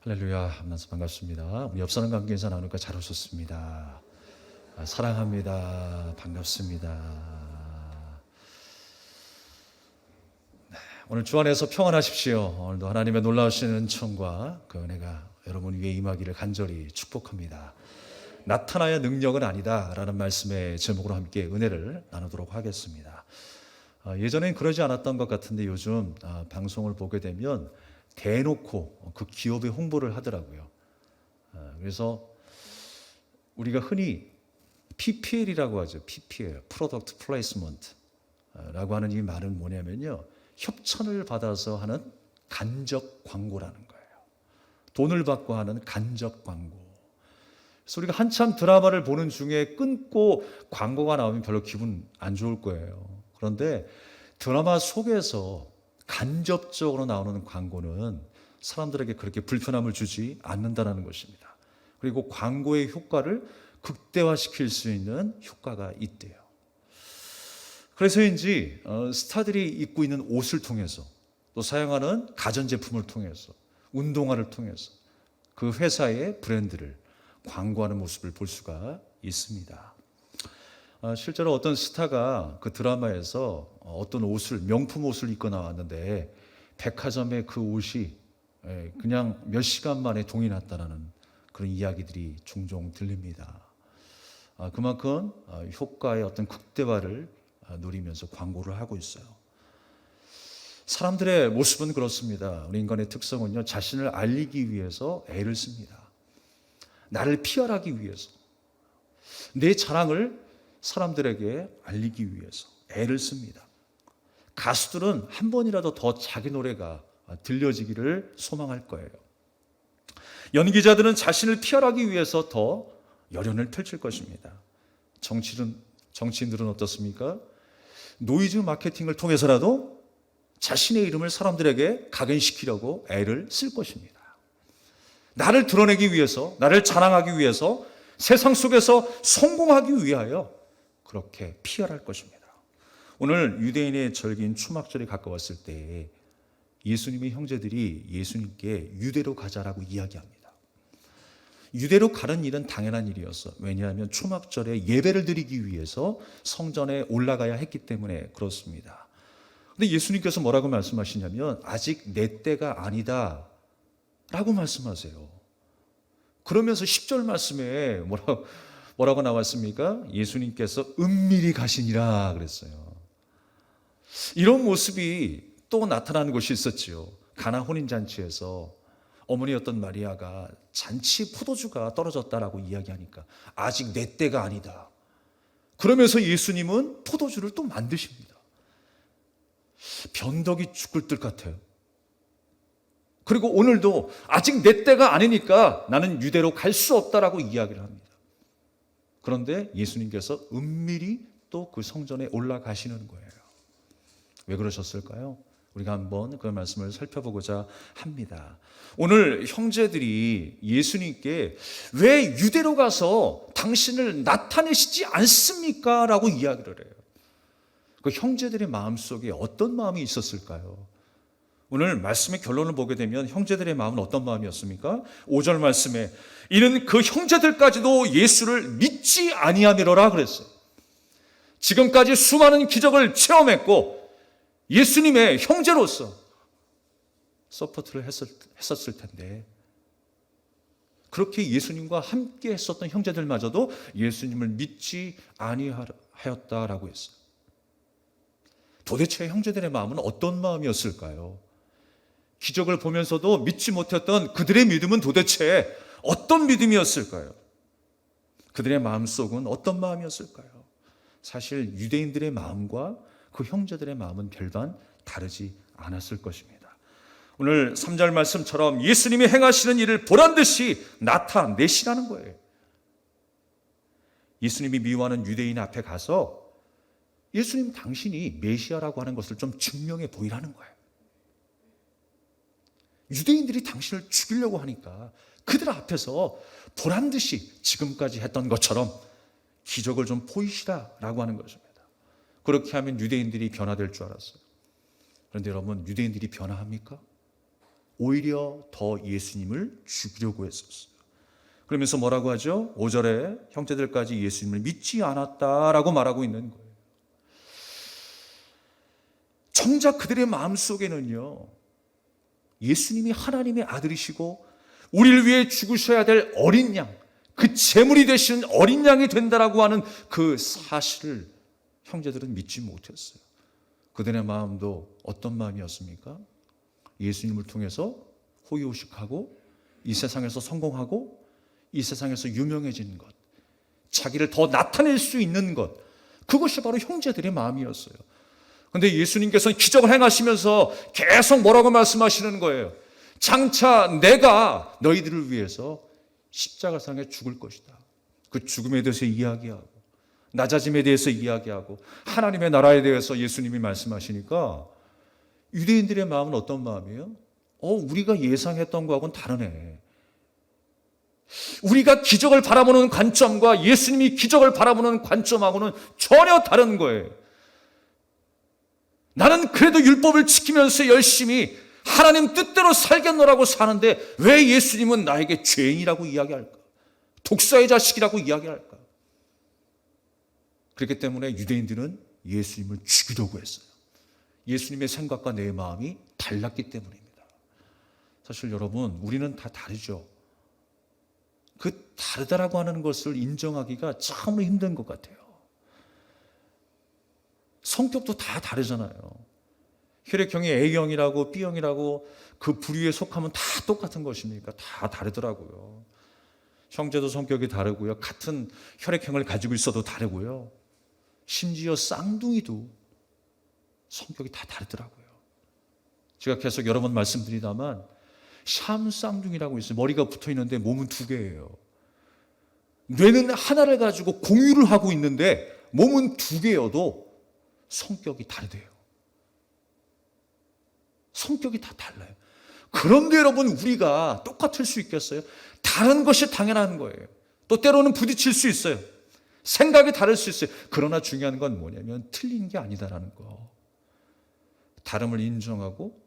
할렐루야, 만나서 반갑습니다. 우리 옆 사람 관계 인사 나누니까 잘 오셨습니다. 사랑합니다. 반갑습니다. 오늘 주 안에서 평안하십시오. 오늘도 하나님의 놀라우신 은총과 그 은혜가 여러분 위에 임하기를 간절히 축복합니다. 나타나야 능력은 아니다 라는 말씀의 제목으로 함께 은혜를 나누도록 하겠습니다. 예전엔 그러지 않았던 것 같은데 요즘 방송을 보게 되면 대놓고 그 기업의 홍보를 하더라고요. 그래서 우리가 흔히 PPL이라고 하죠. PPL, Product Placement라고 하는 이 말은 뭐냐면요, 협찬을 받아서 하는 간접 광고라는 거예요. 돈을 받고 하는 간접 광고. 그래서 우리가 한참 드라마를 보는 중에 끊고 광고가 나오면 별로 기분 안 좋을 거예요. 그런데 드라마 속에서 간접적으로 나오는 광고는 사람들에게 그렇게 불편함을 주지 않는다는 것입니다. 그리고 광고의 효과를 극대화시킬 수 있는 효과가 있대요. 그래서인지 스타들이 입고 있는 옷을 통해서, 또 사용하는 가전제품을 통해서, 운동화를 통해서 그 회사의 브랜드를 광고하는 모습을 볼 수가 있습니다. 실제로 어떤 스타가 그 드라마에서 어떤 옷을, 명품 옷을 입고 나왔는데 백화점에 그 옷이 그냥 몇 시간 만에 동이 났다는 그런 이야기들이 종종 들립니다. 그만큼 효과의 어떤 극대화를 누리면서 광고를 하고 있어요. 사람들의 모습은 그렇습니다. 우리 인간의 특성은요, 자신을 알리기 위해서 애를 씁니다. 나를 PR하기 위해서, 내 자랑을 사람들에게 알리기 위해서 애를 씁니다. 가수들은 한 번이라도 더 자기 노래가 들려지기를 소망할 거예요. 연기자들은 자신을 PR하기 위해서 더 열연을 펼칠 것입니다. 정치인들은 어떻습니까? 노이즈 마케팅을 통해서라도 자신의 이름을 사람들에게 각인시키려고 애를 쓸 것입니다. 나를 드러내기 위해서, 나를 자랑하기 위해서, 세상 속에서 성공하기 위하여 그렇게 PR할 것입니다. 오늘 유대인의 절기인 초막절이 가까웠을 때 예수님의 형제들이 예수님께 유대로 가자라고 이야기합니다. 유대로 가는 일은 당연한 일이었어. 왜냐하면 초막절에 예배를 드리기 위해서 성전에 올라가야 했기 때문에 그렇습니다. 그런데 예수님께서 뭐라고 말씀하시냐면 아직 내 때가 아니다 라고 말씀하세요. 그러면서 10절 말씀에 뭐라고 나왔습니까? 예수님께서 은밀히 가시니라 그랬어요. 이런 모습이 또 나타나는 곳이 있었지요. 가나 혼인잔치에서 어머니였던 마리아가 잔치 포도주가 떨어졌다라고 이야기하니까 아직 내 때가 아니다. 그러면서 예수님은 포도주를 또 만드십니다. 변덕이 죽을 듯 같아요. 그리고 오늘도 아직 내 때가 아니니까 나는 유대로 갈 수 없다라고 이야기를 합니다. 그런데 예수님께서 은밀히 또 그 성전에 올라가시는 거예요. 왜 그러셨을까요? 우리가 한번 그 말씀을 살펴보고자 합니다. 오늘 형제들이 예수님께 왜 유대로 가서 당신을 나타내시지 않습니까? 라고 이야기를 해요. 그 형제들의 마음속에 어떤 마음이 있었을까요? 오늘 말씀의 결론을 보게 되면 형제들의 마음은 어떤 마음이었습니까? 5절 말씀에 이는 그 형제들까지도 예수를 믿지 아니하미로라 그랬어요. 지금까지 수많은 기적을 체험했고 예수님의 형제로서 서포트를 했었을 텐데 그렇게 예수님과 함께 했었던 형제들마저도 예수님을 믿지 아니하였다라고 했어요. 도대체 형제들의 마음은 어떤 마음이었을까요? 기적을 보면서도 믿지 못했던 그들의 믿음은 도대체 어떤 믿음이었을까요? 그들의 마음속은 어떤 마음이었을까요? 사실 유대인들의 마음과 그 형제들의 마음은 별반 다르지 않았을 것입니다. 오늘 3절 말씀처럼 예수님이 행하시는 일을 보란듯이 나타내시라는 거예요. 예수님이 미워하는 유대인 앞에 가서 예수님 당신이 메시아라고 하는 것을 좀 증명해 보이라는 거예요. 유대인들이 당신을 죽이려고 하니까 그들 앞에서 보란듯이 지금까지 했던 것처럼 기적을 좀 보이시라라고 하는 것입니다. 그렇게 하면 유대인들이 변화될 줄 알았어요. 그런데 여러분, 유대인들이 변화합니까? 오히려 더 예수님을 죽이려고 했었어요. 그러면서 뭐라고 하죠? 5절에 형제들까지 예수님을 믿지 않았다라고 말하고 있는 거예요. 정작 그들의 마음속에는요, 예수님이 하나님의 아들이시고 우리를 위해 죽으셔야 될 어린 양, 그 제물이 되신 어린 양이 된다라고 하는 그 사실을 형제들은 믿지 못했어요. 그들의 마음도 어떤 마음이었습니까? 예수님을 통해서 호의호식하고 이 세상에서 성공하고 이 세상에서 유명해지는 것, 자기를 더 나타낼 수 있는 것, 그것이 바로 형제들의 마음이었어요. 그런데 예수님께서는 기적을 행하시면서 계속 뭐라고 말씀하시는 거예요? 장차 내가 너희들을 위해서 십자가상에 죽을 것이다. 그 죽음에 대해서 이야기하고 낮아짐에 대해서 이야기하고 하나님의 나라에 대해서 예수님이 말씀하시니까 유대인들의 마음은 어떤 마음이에요? 우리가 예상했던 거하고는 다르네. 우리가 기적을 바라보는 관점과 예수님이 기적을 바라보는 관점하고는 전혀 다른 거예요. 나는 그래도 율법을 지키면서 열심히 하나님 뜻대로 살겠노라고 사는데 왜 예수님은 나에게 죄인이라고 이야기할까? 독사의 자식이라고 이야기할까? 그렇기 때문에 유대인들은 예수님을 죽이려고 했어요. 예수님의 생각과 내 마음이 달랐기 때문입니다. 사실 여러분, 우리는 다 다르죠. 그 다르다라고 하는 것을 인정하기가 참으로 힘든 것 같아요. 성격도 다 다르잖아요. 혈액형이 A형이라고 B형이라고 그 부류에 속하면 다 똑같은 것입니까? 다 다르더라고요. 형제도 성격이 다르고요. 같은 혈액형을 가지고 있어도 다르고요. 심지어 쌍둥이도 성격이 다 다르더라고요. 제가 계속 여러 번 말씀드리다만 샴 쌍둥이라고 있어요. 머리가 붙어 있는데 몸은 두 개예요. 뇌는 하나를 가지고 공유를 하고 있는데 몸은 두 개여도 성격이 다르대요. 성격이 다 달라요. 그런데 여러분, 우리가 똑같을 수 있겠어요? 다른 것이 당연한 거예요. 또 때로는 부딪힐 수 있어요. 생각이 다를 수 있어요. 그러나 중요한 건 뭐냐면 틀린 게 아니다라는 거. 다름을 인정하고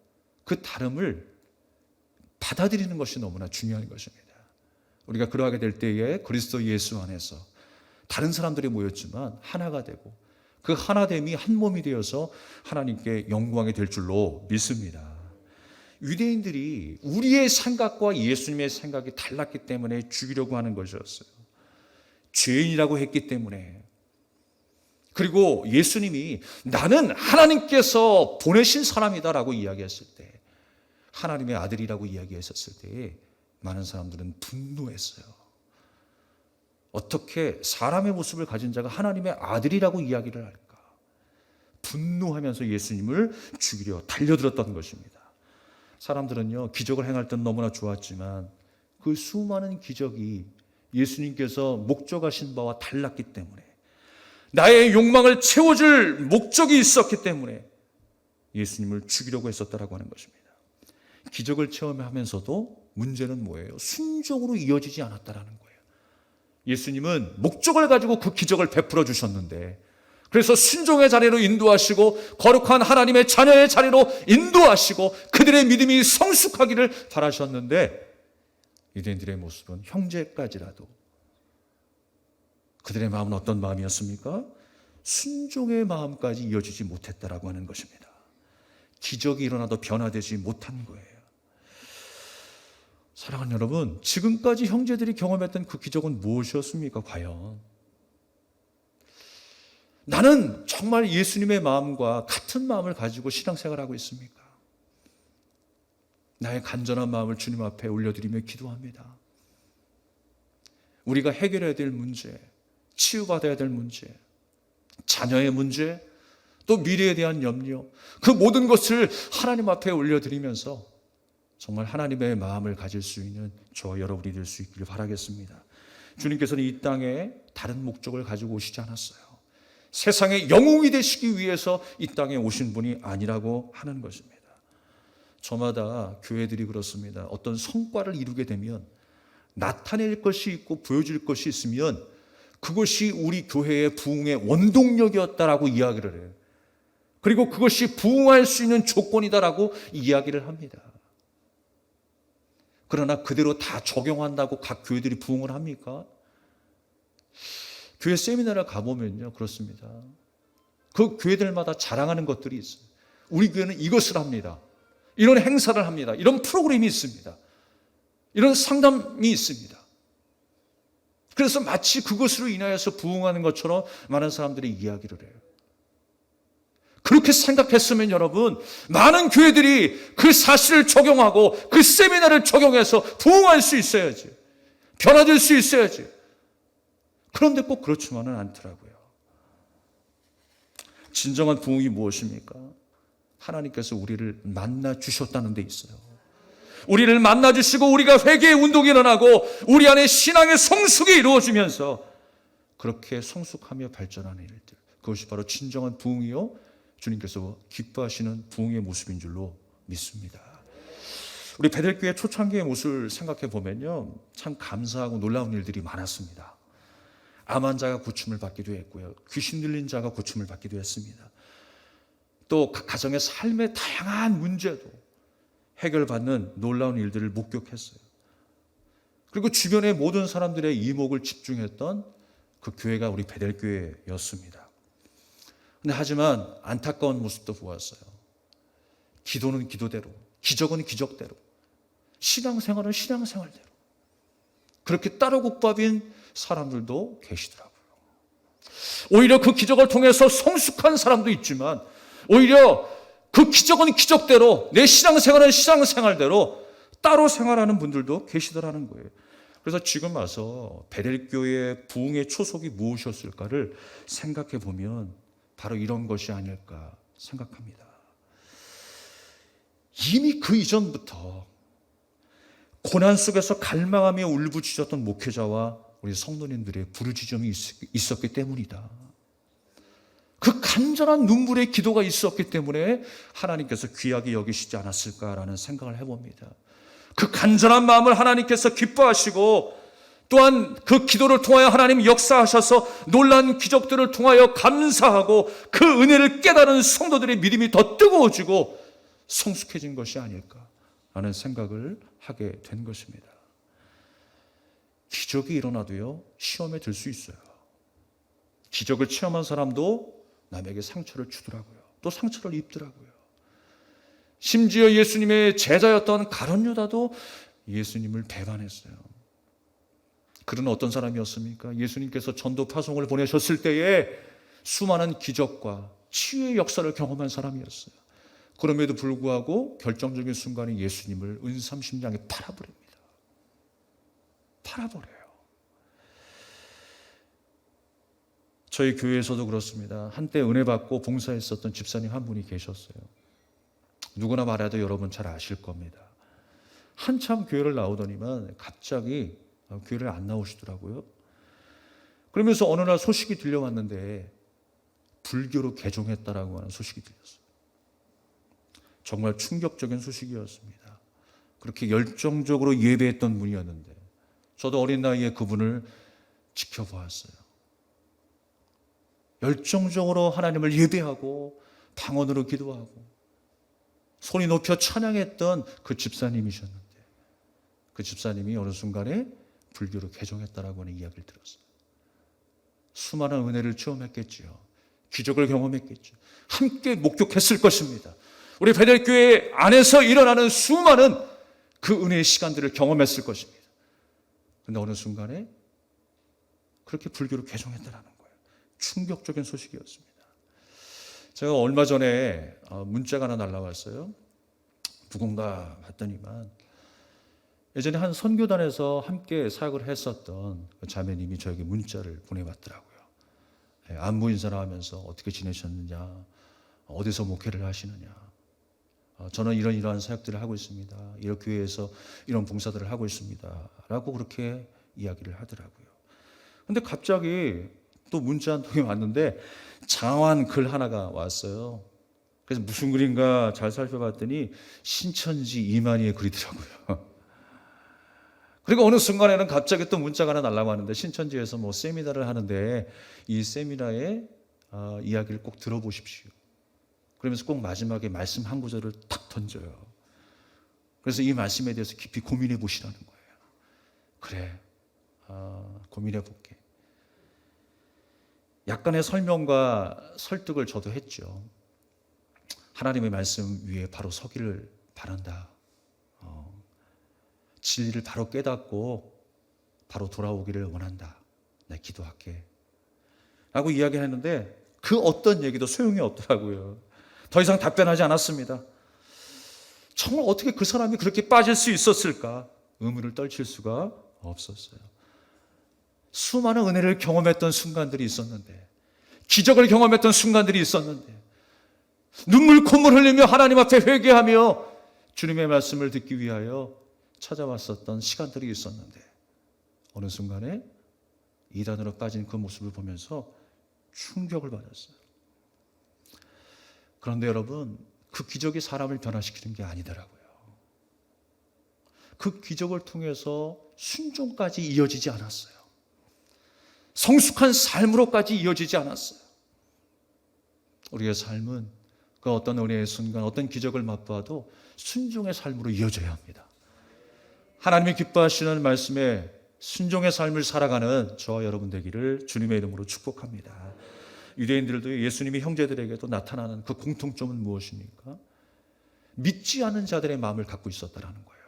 그 다름을 받아들이는 것이 너무나 중요한 것입니다. 우리가 그러하게 될 때에 그리스도 예수 안에서 다른 사람들이 모였지만 하나가 되고 그 하나됨이 한 몸이 되어서 하나님께 영광이 될 줄로 믿습니다. 유대인들이 우리의 생각과 예수님의 생각이 달랐기 때문에 죽이려고 하는 것이었어요. 죄인이라고 했기 때문에. 그리고 예수님이 나는 하나님께서 보내신 사람이다라고 이야기했을 때, 하나님의 아들이라고 이야기했었을 때 많은 사람들은 분노했어요. 어떻게 사람의 모습을 가진 자가 하나님의 아들이라고 이야기를 할까? 분노하면서 예수님을 죽이려 달려들었던 것입니다. 사람들은요, 기적을 행할 땐 너무나 좋았지만 그 수많은 기적이 예수님께서 목적하신 바와 달랐기 때문에, 나의 욕망을 채워줄 목적이 있었기 때문에 예수님을 죽이려고 했었다라고 하는 것입니다. 기적을 체험하면서도 문제는 뭐예요? 순종으로 이어지지 않았다라는 거예요. 예수님은 목적을 가지고 그 기적을 베풀어 주셨는데, 그래서 순종의 자리로 인도하시고 거룩한 하나님의 자녀의 자리로 인도하시고 그들의 믿음이 성숙하기를 바라셨는데, 유대인들의 모습은 형제까지라도 그들의 마음은 어떤 마음이었습니까? 순종의 마음까지 이어지지 못했다라고 하는 것입니다. 기적이 일어나도 변화되지 못한 거예요. 사랑하는 여러분, 지금까지 형제들이 경험했던 그 기적은 무엇이었습니까? 과연 나는 정말 예수님의 마음과 같은 마음을 가지고 신앙생활하고 있습니까? 나의 간절한 마음을 주님 앞에 올려드리며 기도합니다. 우리가 해결해야 될 문제, 치유받아야 될 문제, 자녀의 문제, 또 미래에 대한 염려, 그 모든 것을 하나님 앞에 올려드리면서 정말 하나님의 마음을 가질 수 있는 저와 여러분이 될 수 있기를 바라겠습니다. 주님께서는 이 땅에 다른 목적을 가지고 오시지 않았어요. 세상의 영웅이 되시기 위해서 이 땅에 오신 분이 아니라고 하는 것입니다. 저마다 교회들이 그렇습니다. 어떤 성과를 이루게 되면 나타낼 것이 있고 보여줄 것이 있으면 그것이 우리 교회의 부흥의 원동력이었다라고 이야기를 해요. 그리고 그것이 부흥할 수 있는 조건이다라고 이야기를 합니다. 그러나 그대로 다 적용한다고 각 교회들이 부흥을 합니까? 교회 세미나를 가보면요, 그렇습니다. 그 교회들마다 자랑하는 것들이 있어요. 우리 교회는 이것을 합니다. 이런 행사를 합니다. 이런 프로그램이 있습니다. 이런 상담이 있습니다. 그래서 마치 그것으로 인하여서 부흥하는 것처럼 많은 사람들이 이야기를 해요. 그렇게 생각했으면 여러분, 많은 교회들이 그 사실을 적용하고 그 세미나를 적용해서 부흥할 수 있어야지. 변화될 수 있어야지. 그런데 꼭 그렇지만은 않더라고요. 진정한 부흥이 무엇입니까? 하나님께서 우리를 만나 주셨다는 데 있어요. 우리를 만나 주시고 우리가 회개의 운동이 일어나고 우리 안에 신앙의 성숙이 이루어지면서 그렇게 성숙하며 발전하는 일들, 그것이 바로 진정한 부흥이요, 주님께서 기뻐하시는 부흥의 모습인 줄로 믿습니다. 우리 베델교회 초창기의 모습을 생각해 보면요, 참 감사하고 놀라운 일들이 많았습니다. 암 환자가 고침을 받기도 했고요, 귀신 들린 자가 고침을 받기도 했습니다. 또 가정의 삶의 다양한 문제도 해결받는 놀라운 일들을 목격했어요. 그리고 주변의 모든 사람들의 이목을 집중했던 그 교회가 우리 베델교회였습니다. 근데 하지만 안타까운 모습도 보았어요. 기도는 기도대로, 기적은 기적대로, 신앙생활은 신앙생활대로 그렇게 따로국밥인 사람들도 계시더라고요. 오히려 그 기적을 통해서 성숙한 사람도 있지만 오히려 그 기적은 기적대로, 내 신앙생활은 신앙생활대로 따로 생활하는 분들도 계시더라는 거예요. 그래서 지금 와서 베델교회의 부흥의 초석이 무엇이었을까를 생각해 보면 바로 이런 것이 아닐까 생각합니다. 이미 그 이전부터 고난 속에서 갈망하며 울부짖었던 목회자와 우리 성도님들의 부르짖음이 있었기 때문이다. 그 간절한 눈물의 기도가 있었기 때문에 하나님께서 귀하게 여기시지 않았을까라는 생각을 해봅니다. 그 간절한 마음을 하나님께서 기뻐하시고 또한 그 기도를 통하여 하나님 역사하셔서 놀란 기적들을 통하여 감사하고 그 은혜를 깨달은 성도들의 믿음이 더 뜨거워지고 성숙해진 것이 아닐까라는 생각을 하게 된 것입니다. 기적이 일어나도요, 시험에 들 수 있어요. 기적을 체험한 사람도 남에게 상처를 주더라고요. 또 상처를 입더라고요. 심지어 예수님의 제자였던 가룟 유다도 예수님을 배반했어요. 그는 어떤 사람이었습니까? 예수님께서 전도 파송을 보내셨을 때에 수많은 기적과 치유의 역사를 경험한 사람이었어요. 그럼에도 불구하고 결정적인 순간에 예수님을 은삼십냥에 팔아버립니다. 팔아버려요. 저희 교회에서도 그렇습니다. 한때 은혜 받고 봉사했었던 집사님 한 분이 계셨어요. 누구나 말해도 여러분 잘 아실 겁니다. 한참 교회를 나오더니만 갑자기 교회를 안 나오시더라고요. 그러면서 어느 날 소식이 들려왔는데 불교로 개종했다라고 하는 소식이 들렸어요. 정말 충격적인 소식이었습니다. 그렇게 열정적으로 예배했던 분이었는데 저도 어린 나이에 그분을 지켜보았어요. 열정적으로 하나님을 예배하고 방언으로 기도하고 손이 높여 찬양했던 그 집사님이셨는데 그 집사님이 어느 순간에 불교로 개종했다라고 하는 이야기를 들었어요. 수많은 은혜를 체험했겠지요. 기적을 경험했겠죠. 함께 목격했을 것입니다. 우리 베델교회 안에서 일어나는 수많은 그 은혜의 시간들을 경험했을 것입니다. 그런데 어느 순간에 그렇게 불교로 개종했다라는 거예요. 충격적인 소식이었습니다. 제가 얼마 전에 문자가 하나 날라왔어요. 누군가 봤더니만 예전에 한 선교단에서 함께 사역을 했었던 그 자매님이 저에게 문자를 보내왔더라고요. 안부 인사를 하면서 어떻게 지내셨느냐, 어디서 목회를 하시느냐, 저는 이러한 사역들을 하고 있습니다. 이런 교회에서 이런 봉사들을 하고 있습니다. 라고 그렇게 이야기를 하더라고요. 근데 갑자기 또 문자 한 통이 왔는데 장황한 글 하나가 왔어요. 그래서 무슨 글인가 잘 살펴봤더니 신천지 이만희의 글이더라고요. 그리고 어느 순간에는 갑자기 또 문자가 하나 날라왔는데 신천지에서 뭐 세미나를 하는데 이 세미나의 이야기를 꼭 들어보십시오. 그러면서 꼭 마지막에 말씀 한 구절을 탁 던져요. 그래서 이 말씀에 대해서 깊이 고민해 보시라는 거예요. 그래, 고민해 볼게. 약간의 설명과 설득을 저도 했죠. 하나님의 말씀 위에 바로 서기를 바란다. 진리를 바로 깨닫고 바로 돌아오기를 원한다. 내 기도할게. 라고 이야기했는데 그 어떤 얘기도 소용이 없더라고요. 더 이상 답변하지 않았습니다. 정말 어떻게 그 사람이 그렇게 빠질 수 있었을까? 의문을 떨칠 수가 없었어요. 수많은 은혜를 경험했던 순간들이 있었는데, 기적을 경험했던 순간들이 있었는데, 눈물 콧물 흘리며 하나님 앞에 회개하며 주님의 말씀을 듣기 위하여 찾아왔었던 시간들이 있었는데, 어느 순간에 이단으로 빠진 그 모습을 보면서 충격을 받았어요. 그런데 여러분, 그 기적이 사람을 변화시키는 게 아니더라고요. 그 기적을 통해서 순종까지 이어지지 않았어요. 성숙한 삶으로까지 이어지지 않았어요. 우리의 삶은 그 어떤 은혜의 순간, 어떤 기적을 맛보아도 순종의 삶으로 이어져야 합니다. 하나님이 기뻐하시는 말씀에 순종의 삶을 살아가는 저와 여러분 되기를 주님의 이름으로 축복합니다. 유대인들도 예수님이 형제들에게도 나타나는 그 공통점은 무엇입니까? 믿지 않는 자들의 마음을 갖고 있었다라는 거예요.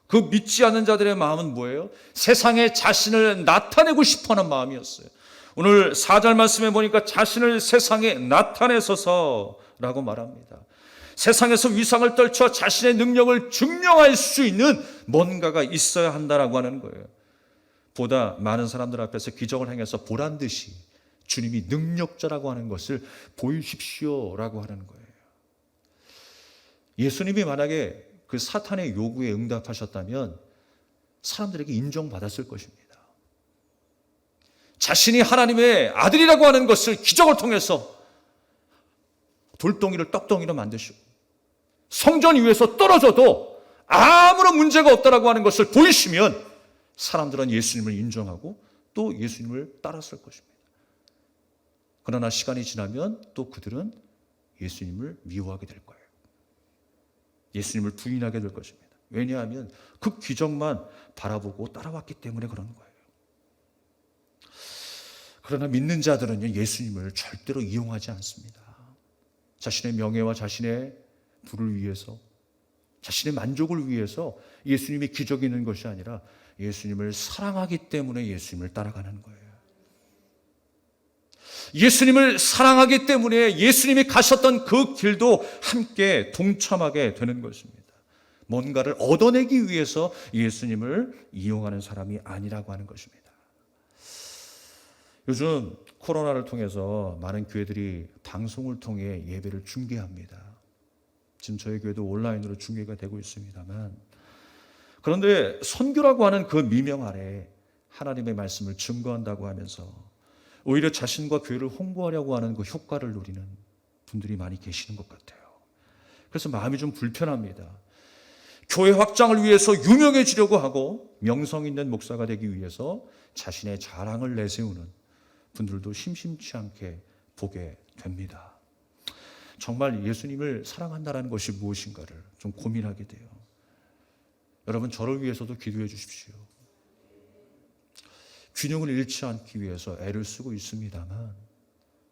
그 믿지 않는 자들의 마음은 뭐예요? 세상에 자신을 나타내고 싶어하는 마음이었어요. 오늘 4절 말씀에 보니까 자신을 세상에 나타내소서라고 말합니다. 세상에서 위상을 떨쳐 자신의 능력을 증명할 수 있는 뭔가가 있어야 한다라고 하는 거예요. 보다 많은 사람들 앞에서 기적을 행해서 보란 듯이 주님이 능력자라고 하는 것을 보이십시오라고 하는 거예요. 예수님이 만약에 그 사탄의 요구에 응답하셨다면 사람들에게 인정받았을 것입니다. 자신이 하나님의 아들이라고 하는 것을 기적을 통해서 돌덩이를 떡덩이로 만드시고 성전 위에서 떨어져도 아무런 문제가 없다라고 하는 것을 보이시면 사람들은 예수님을 인정하고 또 예수님을 따랐을 것입니다. 그러나 시간이 지나면 또 그들은 예수님을 미워하게 될 거예요. 예수님을 부인하게 될 것입니다. 왜냐하면 그 기적만 바라보고 따라왔기 때문에 그런 거예요. 그러나 믿는 자들은요, 예수님을 절대로 이용하지 않습니다. 자신의 명예와 자신의 부를 위해서, 자신의 만족을 위해서 예수님이 기적이 있는 것이 아니라 예수님을 사랑하기 때문에 예수님을 따라가는 거예요. 예수님을 사랑하기 때문에 예수님이 가셨던 그 길도 함께 동참하게 되는 것입니다. 뭔가를 얻어내기 위해서 예수님을 이용하는 사람이 아니라고 하는 것입니다. 요즘 코로나를 통해서 많은 교회들이 방송을 통해 예배를 중계합니다. 지금 저희 교회도 온라인으로 중계가 되고 있습니다만, 그런데 선교라고 하는 그 미명 아래 하나님의 말씀을 증거한다고 하면서 오히려 자신과 교회를 홍보하려고 하는 그 효과를 노리는 분들이 많이 계시는 것 같아요. 그래서 마음이 좀 불편합니다. 교회 확장을 위해서 유명해지려고 하고 명성 있는 목사가 되기 위해서 자신의 자랑을 내세우는 분들도 심심치 않게 보게 됩니다. 정말 예수님을 사랑한다는 것이 무엇인가를 좀 고민하게 돼요. 여러분, 저를 위해서도 기도해 주십시오. 균형을 잃지 않기 위해서 애를 쓰고 있습니다만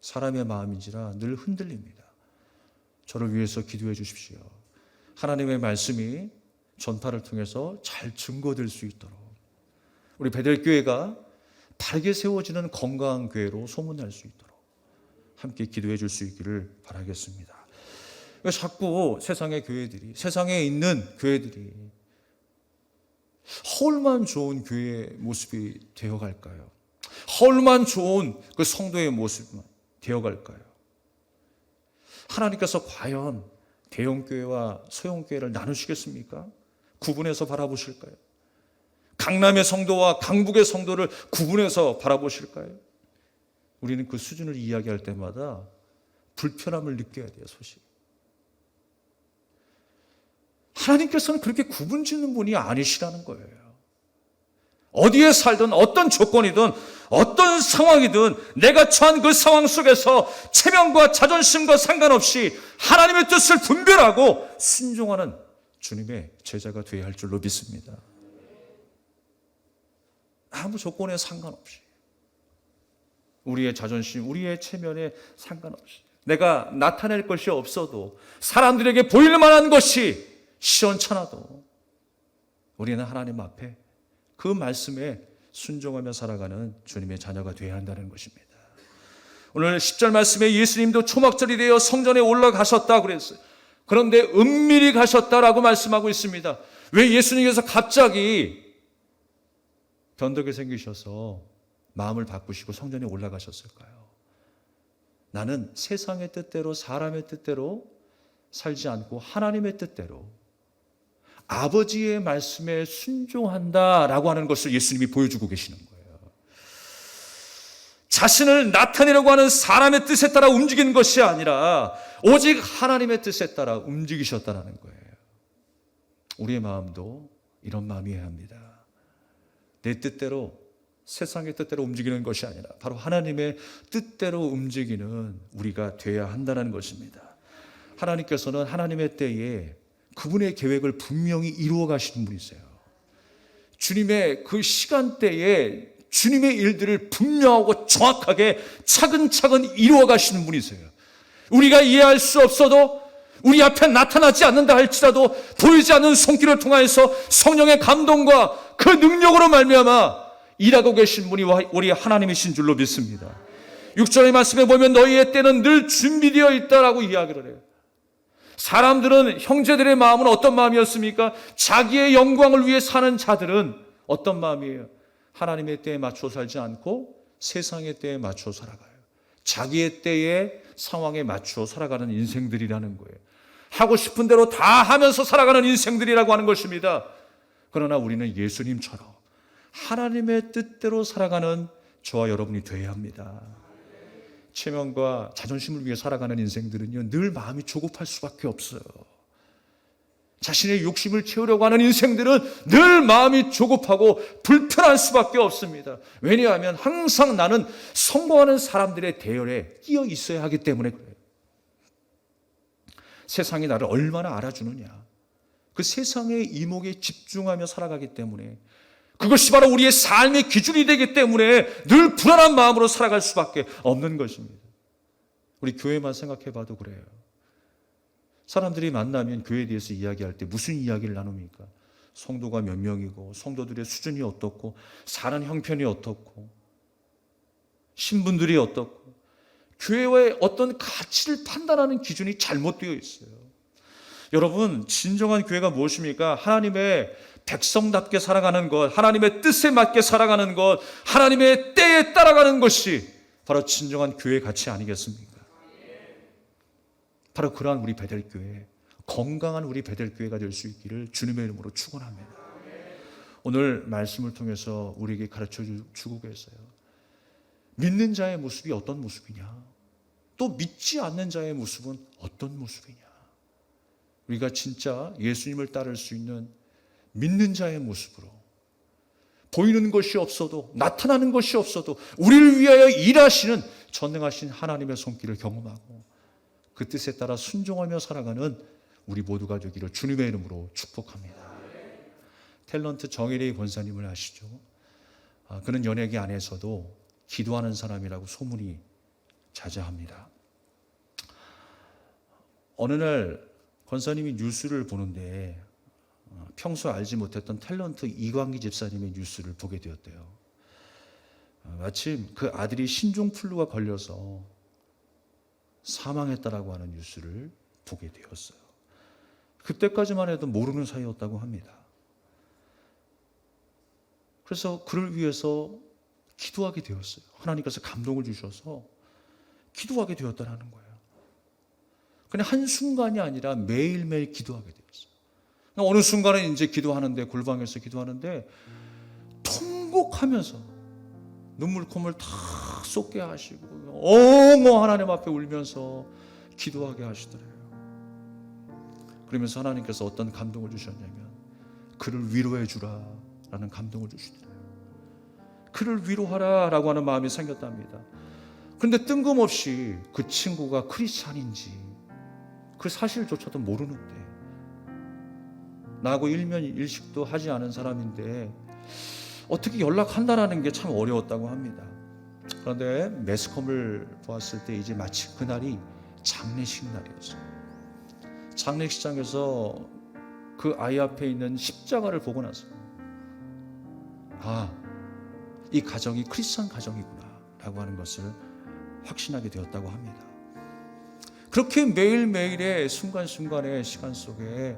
사람의 마음인지라 늘 흔들립니다. 저를 위해서 기도해 주십시오. 하나님의 말씀이 전파를 통해서 잘 증거될 수 있도록 우리 베델교회가 바르게 세워지는 건강한 교회로 소문날 수 있도록 함께 기도해 줄 수 있기를 바라겠습니다. 왜 자꾸 세상의 교회들이, 세상에 있는 교회들이 허울만 좋은 교회의 모습이 되어갈까요? 허울만 좋은 그 성도의 모습만 되어갈까요? 하나님께서 과연 대형교회와 소형교회를 나누시겠습니까? 구분해서 바라보실까요? 강남의 성도와 강북의 성도를 구분해서 바라보실까요? 우리는 그 수준을 이야기할 때마다 불편함을 느껴야 돼요, 소식. 하나님께서는 그렇게 구분 짓는 분이 아니시라는 거예요. 어디에 살든 어떤 조건이든 어떤 상황이든 내가 처한 그 상황 속에서 체면과 자존심과 상관없이 하나님의 뜻을 분별하고 순종하는 주님의 제자가 되어야 할 줄로 믿습니다. 아무 조건에 상관없이, 우리의 자존심, 우리의 체면에 상관없이, 내가 나타낼 것이 없어도, 사람들에게 보일 만한 것이 시원찮아도 우리는 하나님 앞에 그 말씀에 순종하며 살아가는 주님의 자녀가 되어야 한다는 것입니다. 오늘 10절 말씀에 예수님도 초막절이 되어 성전에 올라가셨다 그랬어요. 그런데 은밀히 가셨다라고 말씀하고 있습니다. 왜 예수님께서 갑자기 변덕이 생기셔서 마음을 바꾸시고 성전에 올라가셨을까요? 나는 세상의 뜻대로, 사람의 뜻대로 살지 않고 하나님의 뜻대로 아버지의 말씀에 순종한다라고 하는 것을 예수님이 보여주고 계시는 거예요. 자신을 나타내려고 하는 사람의 뜻에 따라 움직이는 것이 아니라 오직 하나님의 뜻에 따라 움직이셨다는 거예요. 우리의 마음도 이런 마음이어야 합니다. 내 뜻대로, 세상의 뜻대로 움직이는 것이 아니라 바로 하나님의 뜻대로 움직이는 우리가 되어야 한다는 것입니다. 하나님께서는 하나님의 때에 그분의 계획을 분명히 이루어 가시는 분이세요. 주님의 그 시간대에 주님의 일들을 분명하고 정확하게 차근차근 이루어 가시는 분이세요. 우리가 이해할 수 없어도, 우리 앞에 나타나지 않는다 할지라도 보이지 않는 손길을 통하여서 성령의 감동과 그 능력으로 말미암아 일하고 계신 분이 우리 하나님이신 줄로 믿습니다. 6절의 말씀에 보면 너희의 때는 늘 준비되어 있다라고 이야기를 해요. 사람들은, 형제들의 마음은 어떤 마음이었습니까? 자기의 영광을 위해 사는 자들은 어떤 마음이에요? 하나님의 때에 맞춰 살지 않고 세상의 때에 맞춰 살아가요. 자기의 때에, 상황에 맞춰 살아가는 인생들이라는 거예요. 하고 싶은 대로 다 하면서 살아가는 인생들이라고 하는 것입니다. 그러나 우리는 예수님처럼 하나님의 뜻대로 살아가는 저와 여러분이 되어야 합니다. 체면과 자존심을 위해 살아가는 인생들은요, 늘 마음이 조급할 수밖에 없어요. 자신의 욕심을 채우려고 하는 인생들은 늘 마음이 조급하고 불편할 수밖에 없습니다. 왜냐하면 항상 나는 성공하는 사람들의 대열에 끼어 있어야 하기 때문에 그래요. 세상이 나를 얼마나 알아주느냐, 그 세상의 이목에 집중하며 살아가기 때문에, 그것이 바로 우리의 삶의 기준이 되기 때문에 늘 불안한 마음으로 살아갈 수밖에 없는 것입니다. 우리 교회만 생각해 봐도 그래요. 사람들이 만나면 교회에 대해서 이야기할 때 무슨 이야기를 나눕니까? 성도가 몇 명이고, 성도들의 수준이 어떻고, 사는 형편이 어떻고, 신분들이 어떻고, 교회의 어떤 가치를 판단하는 기준이 잘못되어 있어요. 여러분, 진정한 교회가 무엇입니까? 하나님의 백성답게 살아가는 것, 하나님의 뜻에 맞게 살아가는 것, 하나님의 때에 따라가는 것이 바로 진정한 교회의 가치 아니겠습니까? 바로 그러한 우리 베델교회, 건강한 우리 베델교회가 될 수 있기를 주님의 이름으로 축원합니다. 오늘 말씀을 통해서 우리에게 가르쳐 주고 계세요. 믿는 자의 모습이 어떤 모습이냐, 또 믿지 않는 자의 모습은 어떤 모습이냐. 우리가 진짜 예수님을 따를 수 있는 믿는 자의 모습으로, 보이는 것이 없어도, 나타나는 것이 없어도 우리를 위하여 일하시는 전능하신 하나님의 손길을 경험하고 그 뜻에 따라 순종하며 살아가는 우리 모두가 되기를 주님의 이름으로 축복합니다. 탤런트 정일의 권사님을 아시죠? 그는 연예계 안에서도 기도하는 사람이라고 소문이 자자합니다. 어느 날 권사님이 뉴스를 보는데 평소 알지 못했던 탤런트 이광기 집사님의 뉴스를 보게 되었대요. 마침 그 아들이 신종플루가 걸려서 사망했다라고 하는 뉴스를 보게 되었어요. 그때까지만 해도 모르는 사이였다고 합니다. 그래서 그를 위해서 기도하게 되었어요. 하나님께서 감동을 주셔서 기도하게 되었다는 거예요. 그냥 한순간이 아니라 매일매일 기도하게 되었어요. 어느 순간에 이제 기도하는데, 골방에서 기도하는데 통곡하면서 눈물 콧물 다 쏟게 하시고 엉엉 하나님 앞에 울면서 기도하게 하시더래요. 그러면서 하나님께서 어떤 감동을 주셨냐면 그를 위로해 주라라는 감동을 주시더래요. 그를 위로하라라고 하는 마음이 생겼답니다. 그런데 뜬금없이 그 친구가 크리스찬인지 그 사실조차도 모르는데 나하고 일면일식도 하지 않은 사람인데 어떻게 연락한다라는 게 참 어려웠다고 합니다. 그런데 매스컴을 보았을 때 이제 마치 그날이 장례식 날이었어요. 장례식장에서 그 아이 앞에 있는 십자가를 보고 나서 이 가정이 크리스천 가정이구나 라고 하는 것을 확신하게 되었다고 합니다. 그렇게 매일매일의 순간순간의 시간 속에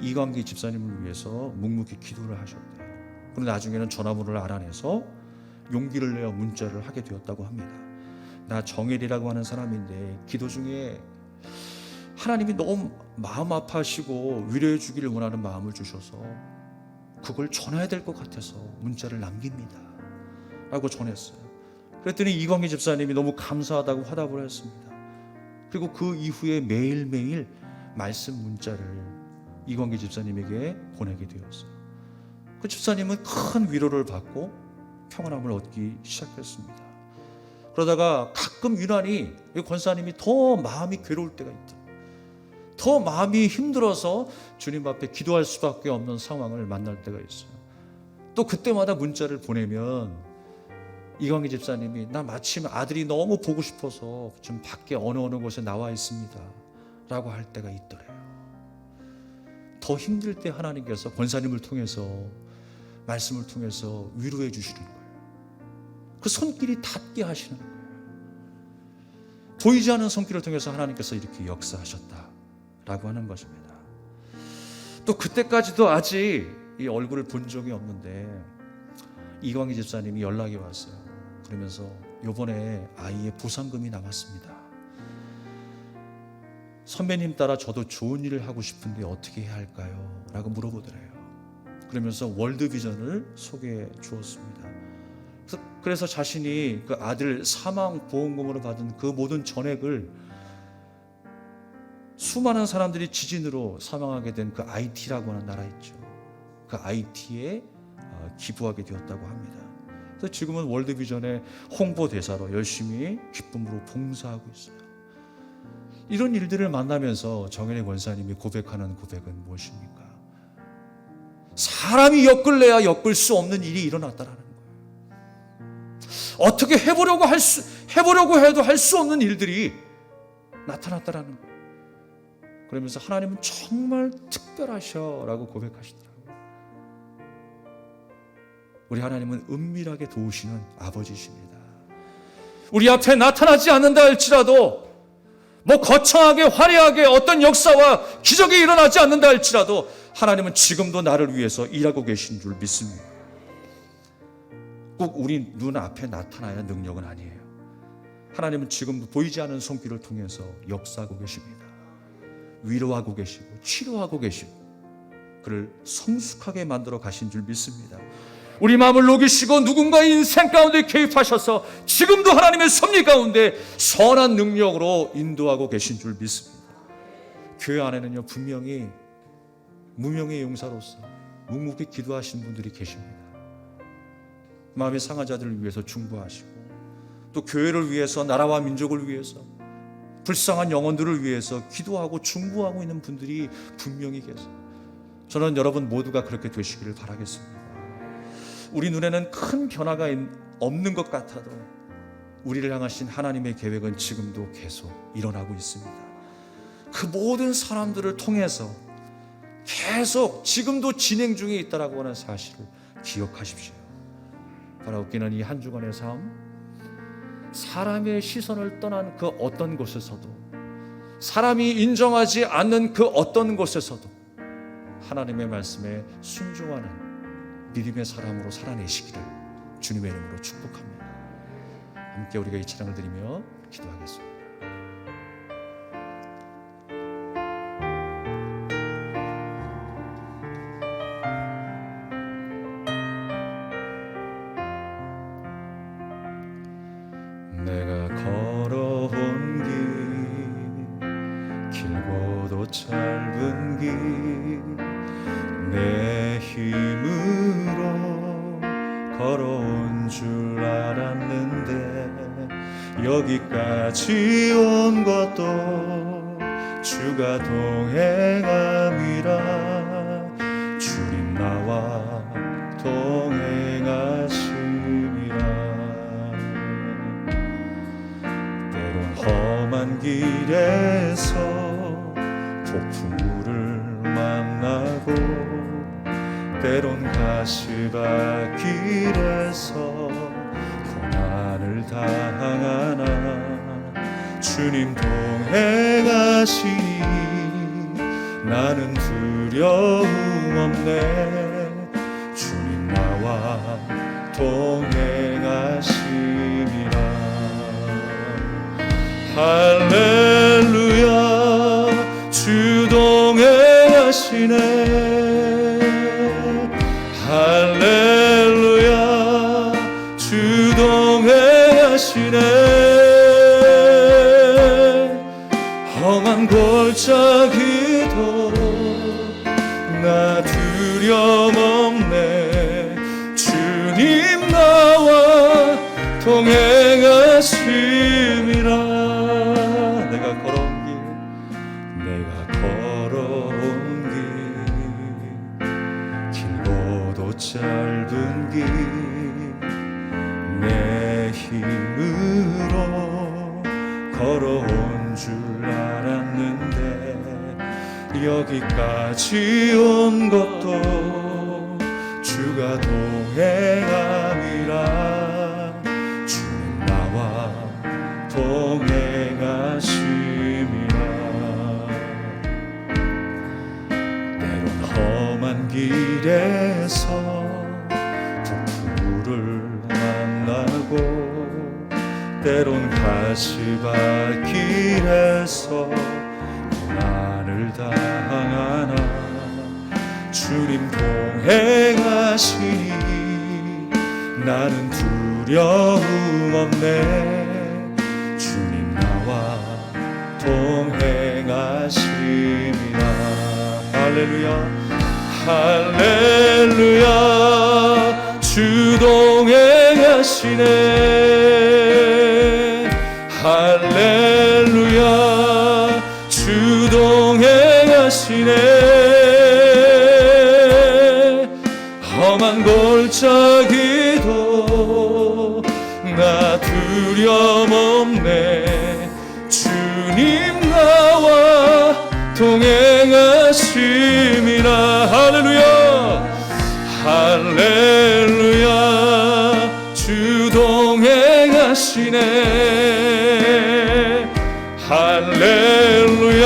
이광기 집사님을 위해서 묵묵히 기도를 하셨대요. 그리고 나중에는 전화번호를 알아내서 용기를 내어 문자를 하게 되었다고 합니다. 나 정일이라고 하는 사람인데 기도 중에 하나님이 너무 마음 아파하시고 위로해 주기를 원하는 마음을 주셔서 그걸 전해야 될 것 같아서 문자를 남깁니다 라고 전했어요. 그랬더니 이광기 집사님이 너무 감사하다고 화답을 했습니다. 그리고 그 이후에 매일매일 말씀 문자를 이광기 집사님에게 보내게 되었어요. 그 집사님은 큰 위로를 받고 평안함을 얻기 시작했습니다. 그러다가 가끔 유난히 권사님이 더 마음이 괴로울 때가 있다, 더 마음이 힘들어서 주님 앞에 기도할 수밖에 없는 상황을 만날 때가 있어요. 또 그때마다 문자를 보내면 이광희 집사님이 나 마침 아들이 너무 보고 싶어서 좀 밖에 어느 곳에 나와 있습니다 라고 할 때가 있더래요. 더 힘들 때 하나님께서 권사님을 통해서 말씀을 통해서 위로해 주시는 거예요. 그 손길이 닿게 하시는 거예요. 보이지 않는 손길을 통해서 하나님께서 이렇게 역사하셨다라고 하는 것입니다. 또 그때까지도 아직 이 얼굴을 본 적이 없는데 이광희 집사님이 연락이 왔어요. 그러면서 요번에 아이의 보상금이 남았습니다. 선배님 따라 저도 좋은 일을 하고 싶은데 어떻게 해야 할까요? 라고 물어보더래요. 그러면서 월드비전을 소개해 주었습니다. 그래서 자신이 그 아들 사망 보험금으로 받은 그 모든 전액을 수많은 사람들이 지진으로 사망하게 된 그 IT라고 하는 나라 있죠. 그 IT에 기부하게 되었다고 합니다. 그래서 지금은 월드비전의 홍보대사로 열심히 기쁨으로 봉사하고 있어요. 이런 일들을 만나면서 정현의 권사님이 고백하는 고백은 무엇입니까? 사람이 엮을래야 엮을 수 없는 일이 일어났다라는 거예요. 어떻게 해보려고 해도 할 수 없는 일들이 나타났다라는 거예요. 그러면서 하나님은 정말 특별하셔라고 고백하시더라고요. 우리 하나님은 은밀하게 도우시는 아버지십니다. 우리 앞에 나타나지 않는다 할지라도, 거창하게 화려하게 어떤 역사와 기적이 일어나지 않는다 할지라도 하나님은 지금도 나를 위해서 일하고 계신 줄 믿습니다. 꼭 우리 눈앞에 나타나야 능력은 아니에요. 하나님은 지금도 보이지 않는 손길을 통해서 역사하고 계십니다. 위로하고 계시고 치료하고 계시고 그를 성숙하게 만들어 가신 줄 믿습니다. 우리 마음을 녹이시고 누군가의 인생 가운데 개입하셔서 지금도 하나님의 섭리 가운데 선한 능력으로 인도하고 계신 줄 믿습니다. 교회 안에는요, 분명히 무명의 용사로서 묵묵히 기도하신 분들이 계십니다. 마음의 상한 자들을 위해서 중보하시고 또 교회를 위해서, 나라와 민족을 위해서, 불쌍한 영혼들을 위해서 기도하고 중보하고 있는 분들이 분명히 계세요. 저는 여러분 모두가 그렇게 되시기를 바라겠습니다. 우리 눈에는 큰 변화가 없는 것 같아도 우리를 향하신 하나님의 계획은 지금도 계속 일어나고 있습니다. 그 모든 사람들을 통해서 계속 지금도 진행 중에 있다라고 하는 사실을 기억하십시오. 바라옵기는 이 한 주간의 삶, 사람의 시선을 떠난 그 어떤 곳에서도, 사람이 인정하지 않는 그 어떤 곳에서도 하나님의 말씀에 순종하는 믿음의 사람으로 살아내시기를 주님의 이름으로 축복합니다. 함께 우리가 이 찬양을 드리며 기도하겠습니다. 내가 걸어온 길, 길고도 짧은 길, 내 힘으로 걸어온 줄 알았는데 여기까지 온 것도 주가 동행함이라. 가시밭길에서 고난을 당하나 주님 동행하시니 나는 두려움 없네. 주님 나와 동행하심이라. 할렐루야 주 동행하시네. 할렐루야 주 동행하시네. 험한 골짜기도 나 두려움 없네. 주님 나와 동행하심이라. 내가 걸어온 길 길고도 짧은 길 내 힘으로 걸어온 줄 알았는데 여기까지 온 것도 주가 동행함이라. 주님 나와 동행하심이라. 때론 험한 길에서 폭풍우를 만나고 때론 가시밭길에서 고난을 당하나 주님 동행하시니 나는 두려움 없네. 주님 나와 동행하심이라. 할렐루야 할렐루야 주 동행하시네. 할렐루야 주 동행하시네. 험한 골짜기도 나 두려움 없네. 주님 나와 동행하심이라. 할렐루야 할렐루야 주 동행하시네. 할렐루야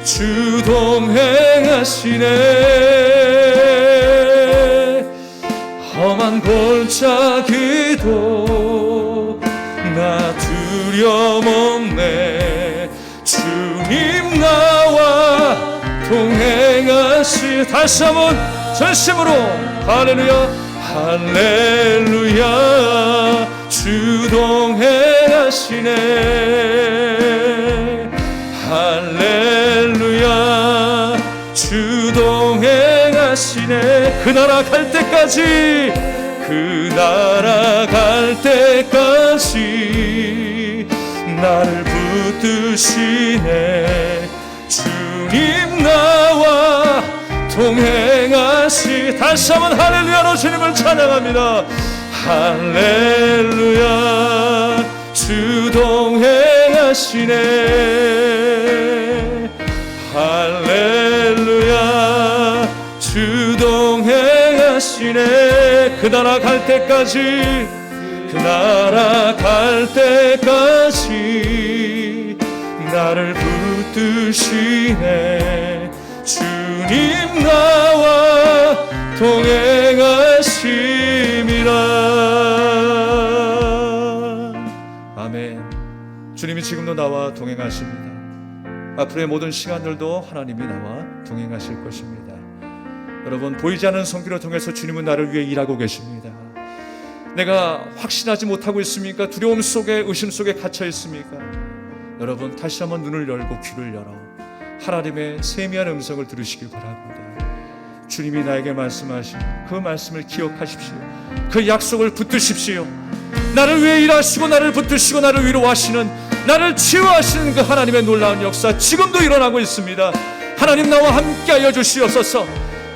주 동행하시네. 험한 골짜기도 나 두려움 없네. 주님 나와 동행하시. 다시 한번 전심으로 할렐루야 할렐루야 주 동행하시네. 할렐루야 주 동행하시네. 그 나라 갈 때까지 그 나라 갈 때까지 나를 붙드시네. 주님 나와 동행하시. 다시 한번 할렐루야로 주님을 찬양합니다. 할렐루야 주 동행하시네. 할렐루야 주 동행하시네. 그 나라 갈 때까지 그 나라 갈 때까지 나를 붙드시네. 주님 나와 동행하심이라. 아멘. 주님이 지금도 나와 동행하십니다. 앞으로의 모든 시간들도 하나님이 나와 동행하실 것입니다. 여러분, 보이지 않는 손길을 통해서 주님은 나를 위해 일하고 계십니다. 내가 확신하지 못하고 있습니까? 두려움 속에, 의심 속에 갇혀 있습니까? 여러분, 다시 한번 눈을 열고 귀를 열어 하나님의 세미한 음성을 들으시길 바랍니다. 주님이 나에게 말씀하신 그 말씀을 기억하십시오. 그 약속을 붙드십시오. 나를 위해 일하시고 나를 붙드시고 나를 위로하시는, 나를 치유하시는 그 하나님의 놀라운 역사 지금도 일어나고 있습니다. 하나님, 나와 함께하여 주시옵소서.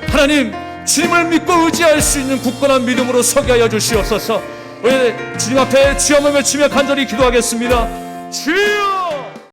하나님, 주님을 믿고 의지할 수 있는 굳건한 믿음으로 서게 하여 주시옵소서. 우리 주님 앞에 주여 한번 외치며 간절히 기도하겠습니다. 주여!